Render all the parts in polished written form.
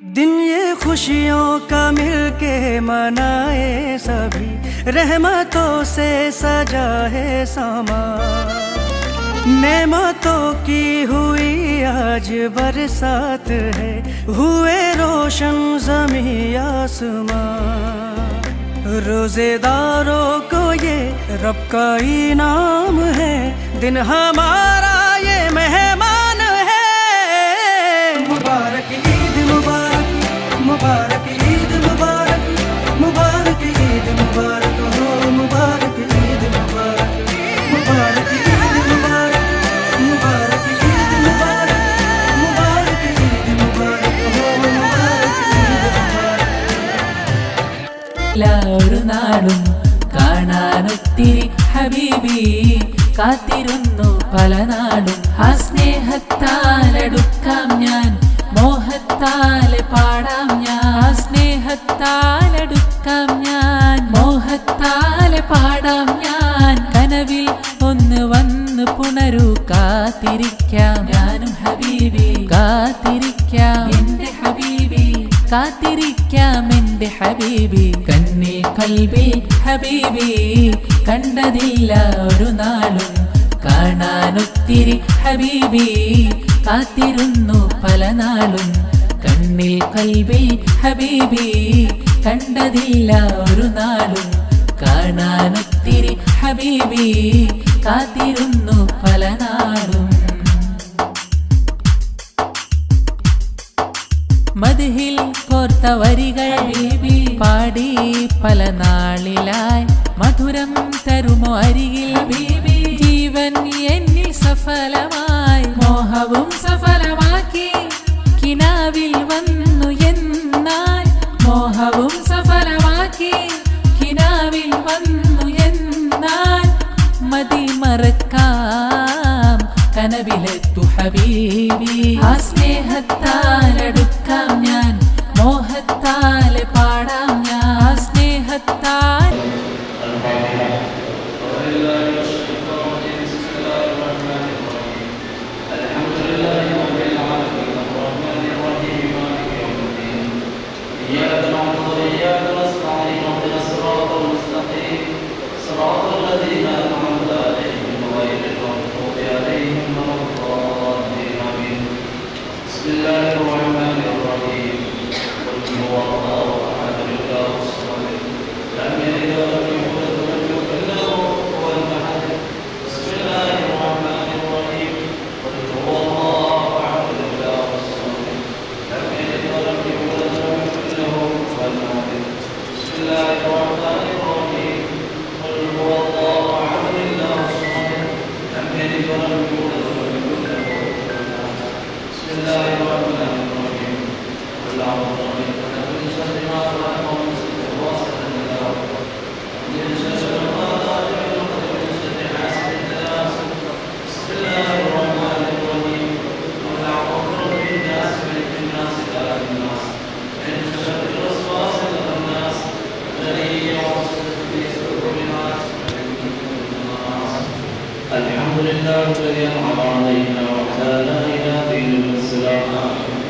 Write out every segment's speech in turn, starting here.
दिन ये खुशियों का मिलके मनाए सभी, रहमतों से सजा है समा। नेमतों की हुई आज बरसात है, हुए रोशन ज़मीं आसमां। रोज़ेदारों को ये रब का इनाम है, दिन हमारा ये मेहमान है। मुबारक ईद मुबारक, मुबारक ईद मुबारक, मुबारक ईद मुबारक हो, मुबारक ईद मुबारक, मुबारक ईद मुबारक, मुबारक ईद मुबारक, मुबारक ईद मुबारक हो, मुबारक ईद मुबारक। ഒരു നാളും കാണാനൊത്തിരി ഹബീബി കാത്തിരുന്നു പല നാളും. ആ സ്നേഹത്താലടുക്കാം ഞാൻ, മോഹത്താലെ പാടാം ഞാൻ. സ്നേഹത്താലടുക്കാം ഞാൻ, മോഹത്താലെ പാടാം ഞാൻ. കനവിൽ ഒന്ന് വന്ന് പുണരൂ, കാത്തിരിക്കാം ഞാനും ഹബീബി, കാത്തിരിക്കാം എന്റെ ഹബീബി, കാത്തിരിക്കാം എന്റെ ഹബീബി. കണ്ണിൽ കൽബിൽ ഹബീബി കണ്ടതില്ല ഒരു നാളും, കാണാനൊത്തിരി ഹബീബി കാത്തിരുന്നു പല നാളും. കണ്ണിൽ കൽബിൽ ഹബീബി കണ്ടതില്ല ഒരു നാളും, കാണാനൊത്തിരി ഹബീബി കാത്തിരുന്നു പല നാളും. മദ്ഹിൽ കോർത്ത വരികൾ ഹബീബി പാടി പല നാളിലായി, മധുരം തരുമോ അരികിൽ ഹബീബി. ജീവൻ എന്നിൽ സഫലമായി, മോഹവും സഫലമാക്കി കിനാവിൽ വന്നു എന്നാൽ. മോഹവും സഫലമാക്കി കിനാവിൽ വന്നു എന്നാൽ. മതി മറക്കാം കനവിലെത്തു ഹബീബി. ആ സ്നേഹത്താലടുക്കാം ഞാൻ, മോഹത്താലെ പാടാം ഞാൻ. സ്നേഹത്താൽ الحمد لله الذي أنعم علينا وهدانا إلى دين الإسلام.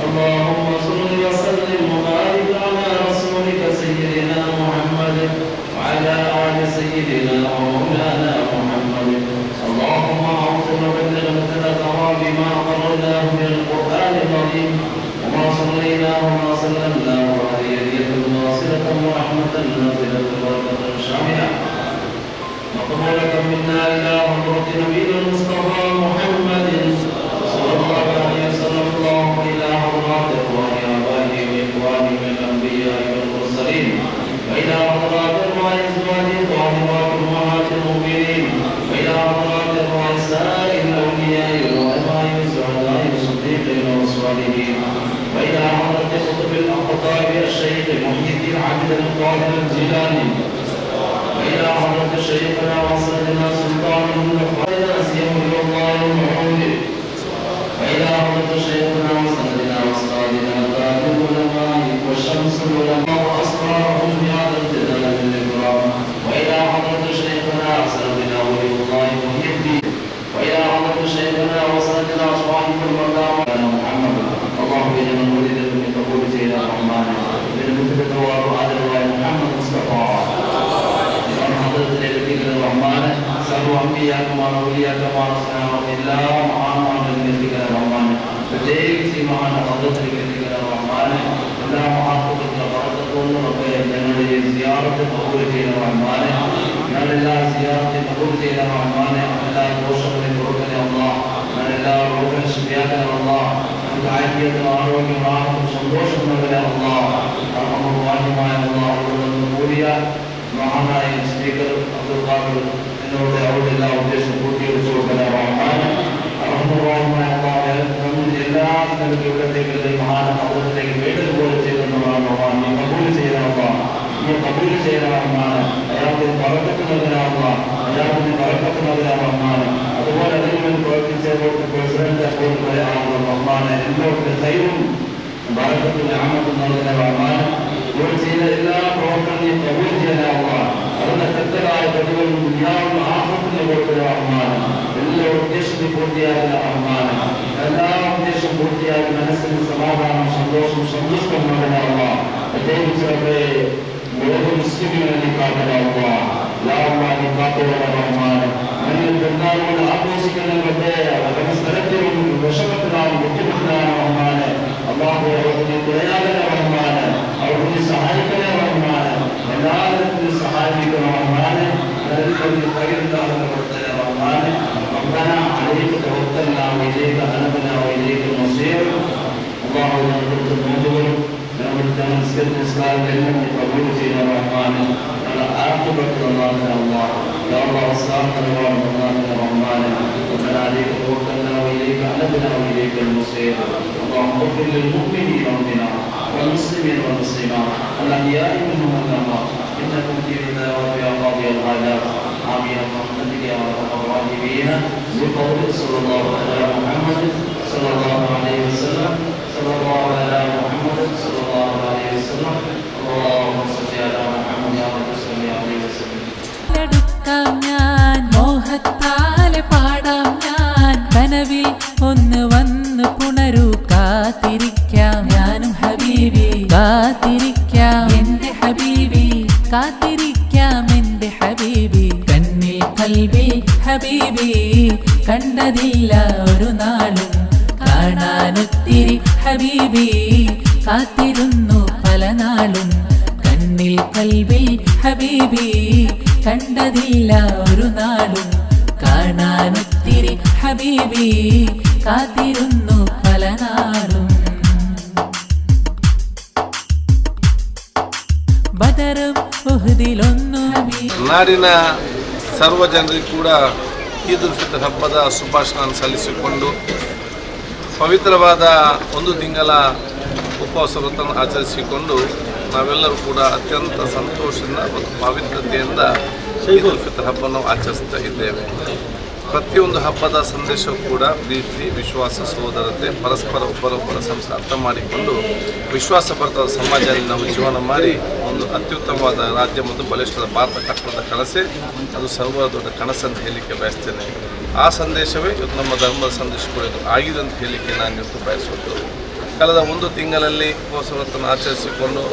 اللهم صل وسلم وبارك على رسولك سيدنا محمد وعلى آل سيدنا ومولانا محمد. اللهم أعطنا وبلغنا ثواب ما قرأناه من القرآن العظيم، وما صليناه وما سلمناه، وهذه يد ناصرة ورحمة نازلة وبركة شاملة مقبولة منا إلى حضرة نبينا المصطفى محمد صلى الله عليه وسلم. اللهم إلى حضرات أرواح آبائه وإخوانه من الأنبياء والمرسلين، وإلى حضرات أرواح أزواجه الطاهرات أمهات المؤمنين، وإلى حضرات أرواح سائر الأولياء والعلماء والزهداء والصديقين والصالحين، وإلى حضرة قطب الأقطاب الشيخ محي الدين عبد القادر الجيلاني، وإلى حضرة شيخنا وسيدنا سلطان الخير سيد الله المعود، وإلى حضرة شيخنا وسيدنا وأستاذنا تاج العلماء وشمس العلماء وأسرارهم بهذا الجلال الإكرام، وإلى حضرة شيخنا وسيدنا ولي الله محي الدين، وإلى حضرة شيخنا وسيدنا صاحب المقام محمد. اللهم إنا نريد من قبول سيدنا മഹാനായ സ്പീക്കർ അബ്ദുൽ ഖാദർ എന്നോട് അവരുടെ എല്ലാ ഉദ്ദേശവും പൂർത്തീകരിച്ചു എല്ലാ ഇവിടത്തേക്ക് മഹാന അവതരത്തിലേക്ക് വേണ്ടതുപോലെ ചെയ്തെന്നുള്ളതാണ് കബൂൽ ചെയ്യണമെന്നാണ് അയാൾക്ക് പറക്കത്ത് നൽകണമെന്നാണ് അതുപോലെ അതിനുവേണ്ടി പ്രവർത്തിച്ച പ്രസിഡന്റ് റഹ്മാന് എല്ലാവർക്കും ധൈര്യവും പറക്കത്തും ഞാമത്തും നൽകുന്നതാണ് ഇവർ ചെയ്ത എല്ലാ പ്രവർത്തനങ്ങളും കബൂൽ ചെയ്യാനാവുക അതിന്റെ തെറ്റായ പ്രതികളും ദുനിയാവും ആഹ്ലത്തിന് കൊടുക്കുന്നതാണ് എല്ലാ ഉദ്ദേശത്തിൽ പൂർത്തിയാക്കുന്ന റഹ്മാന് എല്ലാ ഉദ്ദേശവും പൂർത്തിയാക്കി മനസ്സിന് സമാധാനം സന്തോഷം സന്തുഷ്ടം നൽകുന്നതാവുക പ്രത്യേകിച്ച് മുസ്ലിമിനെ കാത്തലാവുക ലാഭമായി കാത്തുള്ള റഹ്മാന് അങ്ങനെ പെരുന്നാളുകൊണ്ട് ആഘോഷിക്കുന്നവരുടെ സ്ഥലത്തിലും വിഷമത്തിലാണ് ബുദ്ധിമുട്ടിലാണ് റഹ്മാന് അള്ളാഹു അവർക്ക് ദയാകര റഹ്മാന് അവർക്ക് സഹായിക്കണ റഹ്മാന് എല്ലാ തരത്തിലും സഹായിക്കുന്ന റഹ്മാന് പകരുണ്ടാകുന്ന റഹ്മാന് ربنا عليك توكلنا واليك انبنا واليك المصير اللهم انت المنذر نعمت مسجد الاسلام لنا قبول فينا الرحمن على عاقبه الله يا الله اسلامنا ورحمنا الرحمن ربنا عليك توكلنا واليك انبنا واليك المصير اللهم اغفر للمؤمنين والمسلمين والمسلمات الاحياء منهم والاموات انك مجيب الدعوات يا قاضي الحاجات آمين اللهم يا رب الراحمين بقول صلى الله على محمد صلى الله عليه وسلم صلى الله على محمد صلى الله عليه وسلم اللهم صل على محمد يا رب صل عليه وسلم എടുക്കാം ഞാൻ മോഹത്താലെ പാടാം ഞാൻ കനവിൽ ഒന്ന് വന്ന് പുണരൂ കാത്തിരിക്കാം ഞാനും ഹബീബി കാത്തിരിക്കാം എന്റെ ഹബീബി കാത്തിരിക്കാം എന്റെ ഹബീബി കണ്ണിൽ കൽബിൽ ഹബീബി കണ്ടതില്ല ഒരു നാളും കാണാനൊത്തിരി ഹബീബി കാത്തിരുന്നു പല നാളും കണ്ണിൽ കൽബിൽ ഹബീബി കണ്ടതില്ല ഒരു നാളും കാണാനൊത്തിരി ഹബീബി കാത്തിരുന്നു പല നാളും ബദറും ഉഹ്ദിലൊന്നു ನಾಡಿನ ಸರ್ವ ಜನರಿಗೂ ಕೂಡ ಈದ್ ಉಲ್ ಫಿತರ್ ಹಬ್ಬದ ಶುಭಾಶಯಗಳನ್ನು ಸಲ್ಲಿಸಿಕೊಂಡು ಪವಿತ್ರವಾದ ಒಂದು ತಿಂಗಳ ಉಪವಾಸ ವ್ರತವನ್ನು ಆಚರಿಸಿಕೊಂಡು ನಾವೆಲ್ಲರೂ ಕೂಡ ಅತ್ಯಂತ ಸಂತೋಷದಿಂದ ಮತ್ತು ಪವಿತ್ರತೆಯಿಂದ ಈದ್ ಉಲ್ ಫಿತರ್ ಹಬ್ಬವನ್ನು ಆಚರಿಸ್ತಾ ಇದ್ದೇವೆ. ಪ್ರತಿಯೊಂದು ಹಬ್ಬದ ಸಂದೇಶವು ಕೂಡ ಪ್ರೀತಿ, ವಿಶ್ವಾಸ, ಸಹೋದರತೆ, ಪರಸ್ಪರ ಒಬ್ಬರೊಬ್ಬರ ಸಂಸ್ಕಾರ ಅರ್ಥ ಮಾಡಿಕೊಂಡು ವಿಶ್ವಾಸಭರಿತ ಸಮಾಜದಲ್ಲಿ ನಾವು ಜೀವನ ಮಾಡಿ ಒಂದು ಅತ್ಯುತ್ತಮವಾದ ರಾಜ್ಯ ಮತ್ತು ಬಲಿಷ್ಠದ ಭಾರತ ಕಟ್ಟುವುದ ಕನಸೇ ಅದು ಸರ್ವ ದೊಡ್ಡ ಕನಸಂತ ಹೇಳಲಿಕ್ಕೆ ಬಯಸ್ತೇನೆ. ಆ ಸಂದೇಶವೇ ಇವತ್ತು ನಮ್ಮ ಧರ್ಮದ ಸಂದೇಶ ಕೂಡ ಇದು ಆಗಿದೆ ಅಂತ ಹೇಳಲಿಕ್ಕೆ ನಾನು ಇವತ್ತು ಬಯಸುವುದು. ಕಳೆದ ಒಂದು ತಿಂಗಳಲ್ಲಿ ಉಪವಾಸ ವ್ರತವನ್ನು ಆಚರಿಸಿಕೊಂಡು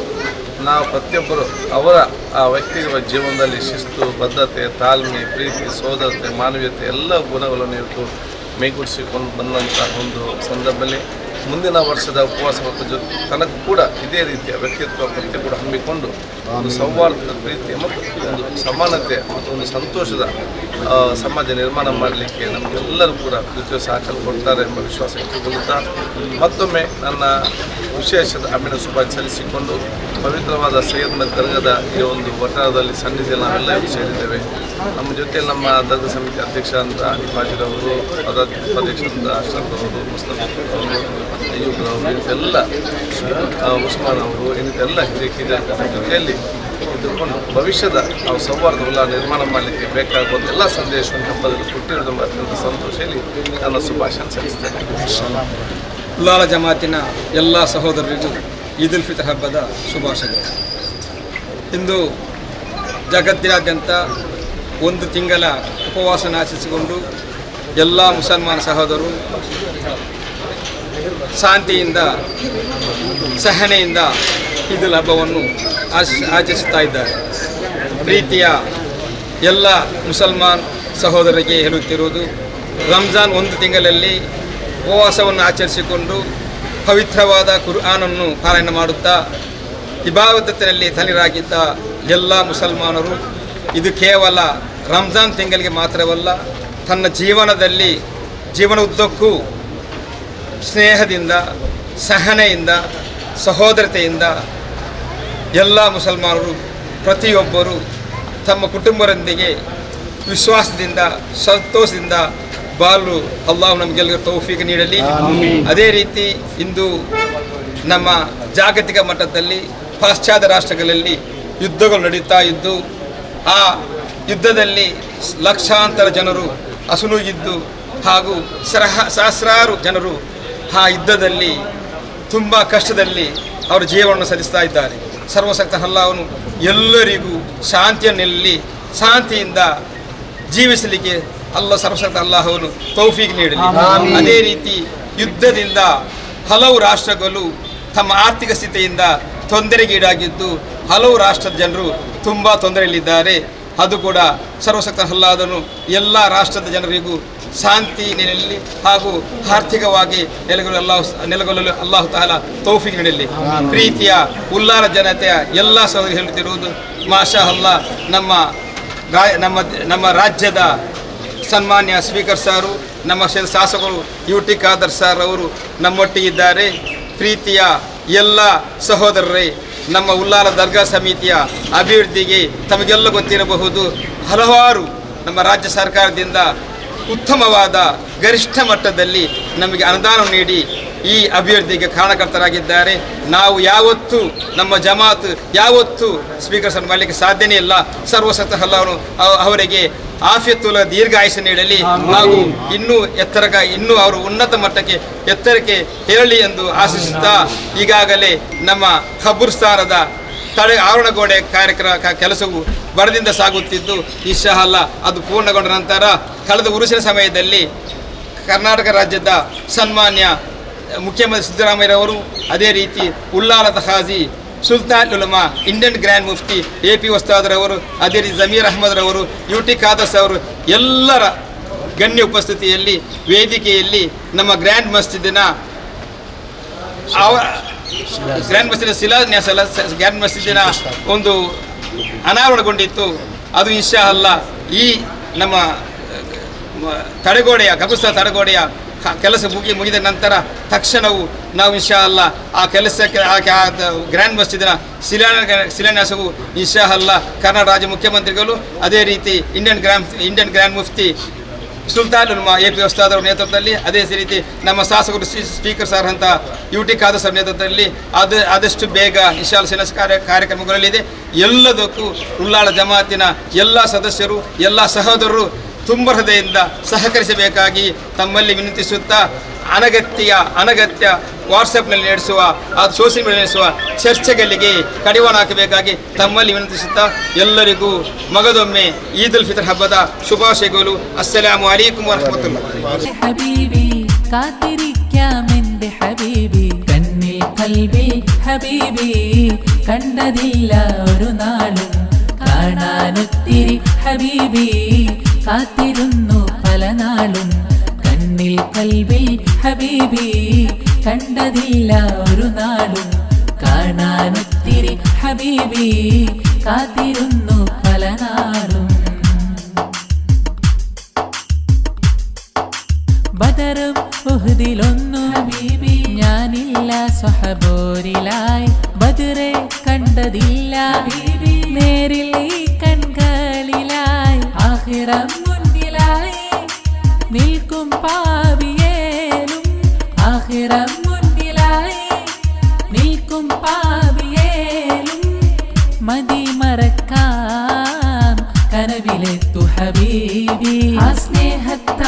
ನಾವು ಪ್ರತಿಯೊಬ್ಬರು ಅವರ ಆ ವ್ಯಕ್ತಿಗಳ ಜೀವನದಲ್ಲಿ ಶಿಸ್ತು, ಬದ್ಧತೆ, ತಾಳ್ಮೆ, ಪ್ರೀತಿ, ಸೋದರತೆ, ಮಾನವೀಯತೆ ಎಲ್ಲ ಗುಣಗಳನ್ನು ಇವತ್ತು ಮೈಗೂಡಿಸಿಕೊಂಡು ಬಂದಂಥ ಒಂದು ಸಂದರ್ಭದಲ್ಲಿ ಮುಂದಿನ ವರ್ಷದ ಉಪವಾಸ ವ್ರತ ತನಕ ಕೂಡ ಇದೇ ರೀತಿಯ ವ್ಯಕ್ತಿತ್ವ ಪ್ರತಿ ಕೂಡ ಹಮ್ಮಿಕೊಂಡು ಒಂದು ಸೌಹಾರ್ದದ ಪ್ರೀತಿ ಮತ್ತು ಒಂದು ಸಮಾನತೆ ಮತ್ತು ಒಂದು ಸಂತೋಷದ ಸಮಾಜ ನಿರ್ಮಾಣ ಮಾಡಲಿಕ್ಕೆ ನಮಗೆಲ್ಲರೂ ಕೂಡ ಜೊತೆ ಸಹಕಾರ ಕೊಡ್ತಾರೆ ಎಂಬ ವಿಶ್ವಾಸ ಇಟ್ಟುಕೊಳ್ಳುತ್ತಾ ಮತ್ತೊಮ್ಮೆ ನನ್ನ ವಿಶೇಷದ ಅಭಿನಂದನೆ ಶುಭಾಶಯ ಸಲ್ಲಿಸಿಕೊಂಡು ಪವಿತ್ರವಾದ ಸೈಯದ್ ದರ್ಗಾದ ಈ ಒಂದು ವಠಾರದಲ್ಲಿ ಸನ್ನಿಧಿಯಲ್ಲಿ ನಾವೆಲ್ಲ ಸೇರಿದ್ದೇವೆ. ನಮ್ಮ ಜೊತೆಯಲ್ಲಿ ನಮ್ಮ ದರ್ಗಾ ಸಮಿತಿ ಅಧ್ಯಕ್ಷ ಅಂತ ನಿಫಾಜಿರವರು, ಉಪಾಧ್ಯಕ್ಷ ಅಂತ ಅಶ್ರಫ್ ಅವರು, ಮುಸ್ತಫಾ ಅವರು, ಅಯ್ಯೂಬ್ರವರು, ಇಂತೆಲ್ಲ ಉಸ್ಮಾನ್ ಅವರು, ಇಂತೆಲ್ಲ ಹಿರಿಯ ಜೊತೆಯಲ್ಲಿ ಇದ್ದುಕೊಂಡು ಭವಿಷ್ಯದ ನಾವು ಸೌಹಾರ್ದವಲ್ಲ ನಿರ್ಮಾಣ ಮಾಡಲಿಕ್ಕೆ ಬೇಕಾಗುವ ಎಲ್ಲ ಸಂದೇಶವನ್ನು ಹಬ್ಬದಲ್ಲಿ ಕೊಟ್ಟಿರೋದು ಅತ್ಯಂತ ಸಂತೋಷದಲ್ಲಿ ನನ್ನ ಶುಭಾಶಯ ಸಲ್ಲಿಸ್ತೇನೆ. ಉಲ್ಲಾಲ ಜಮಾತಿನ ಎಲ್ಲ ಸಹೋದರರಿಗೂ ಈದ್ ಉಲ್ ಫಿತರ್ ಹಬ್ಬದ ಶುಭಾಶಯಗಳು. ಇಂದು ಜಗತ್ತಿನಾದ್ಯಂತ ಒಂದು ತಿಂಗಳ ಉಪವಾಸನ ಆಚರಿಸಿಕೊಂಡು ಎಲ್ಲ ಮುಸಲ್ಮಾನ ಸಹೋದರರು ಶಾಂತಿಯಿಂದ ಸಹನೆಯಿಂದ ಈದ್ ಉಲ್ ಹಬ್ಬವನ್ನು ಆಚರಿಸ್ತಾ ಇದ್ದಾರೆ. ಪ್ರೀತಿಯ ಎಲ್ಲ ಮುಸಲ್ಮಾನ್ ಸಹೋದರರಿಗೆ ಹೇಳುತ್ತಿರುವುದು, ರಂಜಾನ್ ಒಂದು ತಿಂಗಳಲ್ಲಿ ಉಪವಾಸವನ್ನು ಆಚರಿಸಿಕೊಂಡು ಪವಿತ್ರವಾದ ಕುರ್ಆನನ್ನು ಪಾರಾಯಣ ಮಾಡುತ್ತಾ ಇಬಾದತ್ತಿನಲ್ಲಿ ತಲ್ಲೀನರಾಗಿದ್ದ ಎಲ್ಲ ಮುಸಲ್ಮಾನರು ಇದು ಕೇವಲ ರಂಜಾನ್ ತಿಂಗಳಿಗೆ ಮಾತ್ರವಲ್ಲ, ತನ್ನ ಜೀವನ ಉದ್ದಕ್ಕೂ ಸ್ನೇಹದಿಂದ, ಸಹನೆಯಿಂದ, ಸಹೋದರತೆಯಿಂದ ಎಲ್ಲ ಮುಸಲ್ಮಾನರು ಪ್ರತಿಯೊಬ್ಬರು ತಮ್ಮ ಕುಟುಂಬದೊಂದಿಗೆ ವಿಶ್ವಾಸದಿಂದ ಸಂತೋಷದಿಂದ ಬಾಳು ಅಲ್ಲಾಹು ನಮಗೆಲ್ಲರಿಗೂ ತೌಫೀಕ್ ನೀಡಲಿ. ಅದೇ ರೀತಿ ಇಂದು ನಮ್ಮ ಜಾಗತಿಕ ಮಟ್ಟದಲ್ಲಿ ಪಾಶ್ಚಾತ್ಯ ರಾಷ್ಟ್ರಗಳಲ್ಲಿ ಯುದ್ಧಗಳು ನಡೀತಾ ಇದ್ದು ಆ ಯುದ್ಧದಲ್ಲಿ ಲಕ್ಷಾಂತರ ಜನರು ಅಸುನೂಗಿದ್ದು ಹಾಗೂ ಸಹಸ್ರಾರು ಜನರು ಆ ಯುದ್ಧದಲ್ಲಿ ತುಂಬ ಕಷ್ಟದಲ್ಲಿ ಅವರ ಜೀವನವನ್ನು ಸಲ್ಲಿಸ್ತಾ ಇದ್ದಾರೆ. ಸರ್ವಶಕ್ತ ಅಲ್ಲಾಹನು ಎಲ್ಲರಿಗೂ ಶಾಂತಿಯನ್ನೆಲ್ಲಿ ಶಾಂತಿಯಿಂದ ಜೀವಿಸಲಿಕ್ಕೆ ಸರ್ವಶಕ್ತ ಅಲ್ಲಾಹನು ತೌಫೀಕ್ ನೀಡಲಿ. ಅದೇ ರೀತಿ ಯುದ್ಧದಿಂದ ಹಲವು ರಾಷ್ಟ್ರಗಳು ತಮ್ಮ ಆರ್ಥಿಕ ಸ್ಥಿತಿಯಿಂದ ತೊಂದರೆಗೀಡಾಗಿದ್ದು ಹಲವು ರಾಷ್ಟ್ರದ ಜನರು ತುಂಬ ತೊಂದರೆಯಲ್ಲಿದ್ದಾರೆ. ಅದು ಕೂಡ ಸರ್ವಶಕ್ತ ಅಲ್ಲಾಹನು ಎಲ್ಲ ರಾಷ್ಟ್ರದ ಜನರಿಗೂ ಶಾಂತಿ ನೆಲೆಯಲ್ಲಿ ಹಾಗೂ ಆರ್ಥಿಕವಾಗಿ ನೆಲೆಗೊಳ್ಳಲು ಅಲ್ಲಾಹು ತಾಲಾ ತೌಫೀಕ್ ನೀಡಲಿ. ಪ್ರೀತಿಯ ಉಲ್ಲಾರ ಜನತೆಯ ಎಲ್ಲ ಸಹೋದರಿ ಹೇಳುತ್ತಿರುವುದು ಮಾಷಾ ಅಲ್ಲಾ, ನಮ್ಮ ರಾಜ್ಯದ ಸನ್ಮಾನ್ಯ ಸ್ಪೀಕರ್ ಸಾರು, ನಮ್ಮ ಶಾಸಕರು UT ಖಾದರ್ ಸಾರ್ ಅವರು ನಮ್ಮೊಟ್ಟಿಗಿದ್ದಾರೆ. ಪ್ರೀತಿಯ ಎಲ್ಲ ಸಹೋದರರೇ, ನಮ್ಮ ಉಲ್ಲಾರ ದರ್ಗಾ ಸಮಿತಿಯ ಅಭಿವೃದ್ಧಿಗೆ ತಮಗೆಲ್ಲ ಗೊತ್ತಿರಬಹುದು, ಹಲವಾರು ನಮ್ಮ ರಾಜ್ಯ ಸರ್ಕಾರದಿಂದ ಉತ್ತಮವಾದ ಗರಿಷ್ಠ ಮಟ್ಟದಲ್ಲಿ ನಮಗೆ ಅನುದಾನ ನೀಡಿ ಈ ಅಭಿವೃದ್ಧಿಗೆ ಕಾರಣಕರ್ತರಾಗಿದ್ದಾರೆ. ನಾವು ಯಾವತ್ತೂ ನಮ್ಮ ಜಮಾತ್ ಯಾವತ್ತೂ ಸ್ಪೀಕರ್ ಸರ್ ಮಾಡಲಿಕ್ಕೆ ಸಾಧ್ಯನೇ ಇಲ್ಲ. ಸರ್ವಶಕ್ತ ಅಲ್ಲಾಹನು ಅವರಿಗೆ ಆಫಿಯತ್ತುಲ ದೀರ್ಘಾಯುಷ್ಯ ನೀಡಲಿ ಹಾಗೂ ಇನ್ನೂ ಅವರು ಉನ್ನತ ಮಟ್ಟಕ್ಕೆ ಎತ್ತರಕ್ಕೆ ಏರಲಿ ಎಂದು ಆಶಿಸುತ್ತಾ, ಈಗಾಗಲೇ ನಮ್ಮ ಖಬರ್ಸ್ಥಾನದ ಆವರಣಗೋಡೆ ಕೆಲಸವು ಬರದಿಂದ ಸಾಗುತ್ತಿದ್ದು ಇನ್ಶಾ ಅಲ್ಲಾ ಅದು ಪೂರ್ಣಗೊಂಡ ನಂತರ ಕಳೆದ ಉರುಸಿನ ಸಮಯದಲ್ಲಿ ಕರ್ನಾಟಕ ರಾಜ್ಯದ ಸನ್ಮಾನ್ಯ ಮುಖ್ಯಮಂತ್ರಿ ಸಿದ್ದರಾಮಯ್ಯರವರು, ಅದೇ ರೀತಿ ಉಲ್ಲಾಲದ ಖಾಜಿ ಸುಲ್ತಾನ್ ಉಲಮಾ ಇಂಡಿಯನ್ ಗ್ರ್ಯಾಂಡ್ ಮುಫ್ತಿ AP ಉಸ್ತಾದ್ರವರು, ಅದೇ ರೀತಿ ಜಮೀರ್ ಅಹಮದ್ರವರು, UT ಖಾದರ್ ಅವರು ಎಲ್ಲರ ಗಣ್ಯ ಉಪಸ್ಥಿತಿಯಲ್ಲಿ ವೇದಿಕೆಯಲ್ಲಿ ನಮ್ಮ ಗ್ರ್ಯಾಂಡ್ ಮಸ್ಜಿದಿನ ಗ್ರ್ಯಾಂಡ್ ಮಸ್ಜಿದಿನ ಒಂದು ಅನಾವರಣಗೊಂಡಿತ್ತು. ಅದು ಇನ್ಶಾ ಅಲ್ಲಾ ಈ ನಮ್ಮ ಕಬರ್ಸ್ಥಾನ ತಡೆಗೋಡೆಯ ಕೆಲಸ ಮುಗಿದ ನಂತರ ತಕ್ಷಣವೂ ನಾವು ಇನ್ಶಾ ಅಲ್ಲಾ ಆ ಕೆಲಸಕ್ಕೆ ಗ್ರ್ಯಾಂಡ್ ಮಸ್ಜಿದಿನ ಶಿಲಾನ್ಯಾಸವು ಇನ್ಶಾ ಅಲ್ಲಾ ಕರ್ನಾಟಕ ರಾಜ್ಯ ಮುಖ್ಯಮಂತ್ರಿಗಳು, ಅದೇ ರೀತಿ ಇಂಡಿಯನ್ ಗ್ರ್ಯಾಂಡ್ ಮುಫ್ತಿ ಸುಲ್ತಾನ್ ಉಲಮಾ AP ಉಸ್ತಾದ್ ಅವರ ನೇತೃತ್ವದಲ್ಲಿ, ಅದೇ ರೀತಿ ನಮ್ಮ ಶಾಸಕರು ಸ್ಪೀಕರ್ ಸರ್ ಅಂತ UT ಖಾದರ್ ಸರ್ ನೇತೃತ್ವದಲ್ಲಿ ಆದಷ್ಟು ಬೇಗ ಇನ್ಶಾ ಅಲ್ಲಾ ಕಾರ್ಯಕ್ರಮಗಳಲ್ಲಿದೆ. ಎಲ್ಲದಕ್ಕೂ ಉಲ್ಲಾಳ ಜಮಾತಿನ ಎಲ್ಲ ಸದಸ್ಯರು ಎಲ್ಲ ಸಹೋದರರು ತುಂಬ ಹೃದಯದಿಂದ ಸಹಕರಿಸಬೇಕಾಗಿ ತಮ್ಮಲ್ಲಿ ವಿನಂತಿಸುತ್ತಾ, ಅನಗತ್ಯ ವಾಟ್ಸಪ್ನಲ್ಲಿ ನಡೆಸುವ ಸೋಷಿಯಲ್ ಮೀಡಿಯಾ ನಡೆಸುವ ಚರ್ಚೆಗಳಿಗೆ ಕಡಿವಾಣ ಹಾಕಬೇಕಾಗಿ ತಮ್ಮಲ್ಲಿ ವಿನಂತಿಸುತ್ತಾ, ಎಲ್ಲರಿಗೂ ಮಗದೊಮ್ಮೆ ಈದ್ ಉಲ್ ಫಿತರ್ ಹಬ್ಬದ ಶುಭಾಶಯಗಳು. ಅಸ್ಸಲಾಮು ಅಲೈಕುಂ ವರಹಮತುಲ್ಲಾಹಿ. ഹബീബി കാത്തിരിക്കാമെന്റെ ഹബീബി കണ്ണിൽ കൽബിൽ ഹബീബി കണ്ടതില്ല ഒരു നാളും കാണാനൊത്തിരി ഹബീബി കാത്തിരുന്നു പല നാളും കണ്ണിൽ കൽബിൽ ഹബീബി കണ്ടതില്ല ഒരു നാളും കാണാനൊത്തിരി ഹബീബി കാത്തിരുന്നു പല നാളും. ബദറും ഉഹ്ദിലൊന്നു ഹബീബി ഞാനില്ല സ്വഹബോരിലായി ബദറെ കണ്ടതില്ല ഹബീബി നേരിൽ ഈ കൺകളിലായി ആഖിറം മുന്നിലായി നിൽക്കും പാവിയേലും ആഖിറം മുന്നിലായി നിൽക്കും പാവിയേലും മതി മറക്കാം കനവിലെത്തു ഹബീബി ആ സ്നേഹത്ത